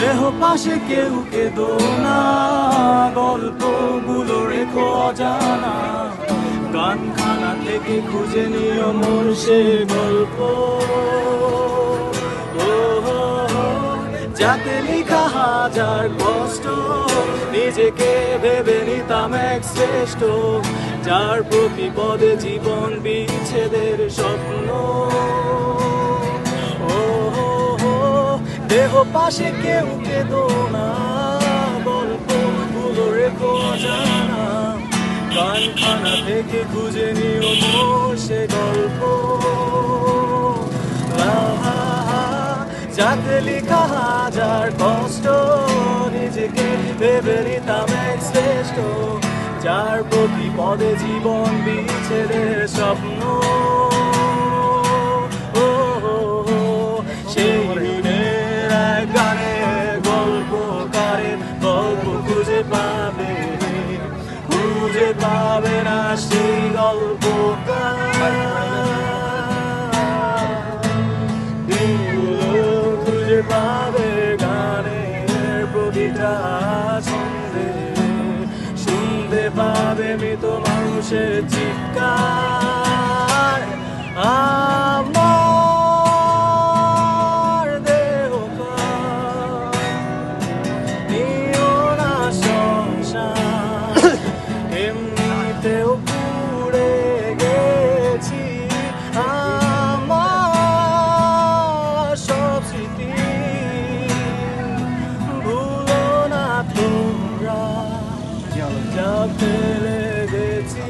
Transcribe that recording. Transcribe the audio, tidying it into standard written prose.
দেহ পাশে কেউ কেঁদো না, গল্পগুলো রেখো অজানা, গানখানা থেকে খুঁজে নিও মোর সে গল্প। যাতে লিখা হাজার কষ্ট, নিজেকে ভেবে নিতাম এক শ্রেষ্ঠ, যার প্রতিপদে জীবন বিচ্ছেদের স্বপ্ন। দেহ পাশে কেউ কেঁদো না, গল্পগুলো রেখো অজানা, গানখানা থেকে খুঁজে নিও মোর সে গল্প। যাতে লিখা হাজার কষ্ট, নিজেকে ভেবে নিতাম এক শ্রেষ্ঠ, যার প্রতিপদে জীবন বিচ্ছেদের স্বপ্ন। সেই দিনের এক গানে গল্পকারের গল্প খুঁজে পাবে না সেই গল্পকার। খুঁজে পাবে গানের প্রতিটা ছন্দে, শুনতে পাবে মৃত মানুষের চিৎকার। আমার দেহকার নিও না সংসার, এমনিতেও পুড়ে গেছি আমার সব স্মৃতি। ভুলো না তোমরা যা ফেলে গেছি।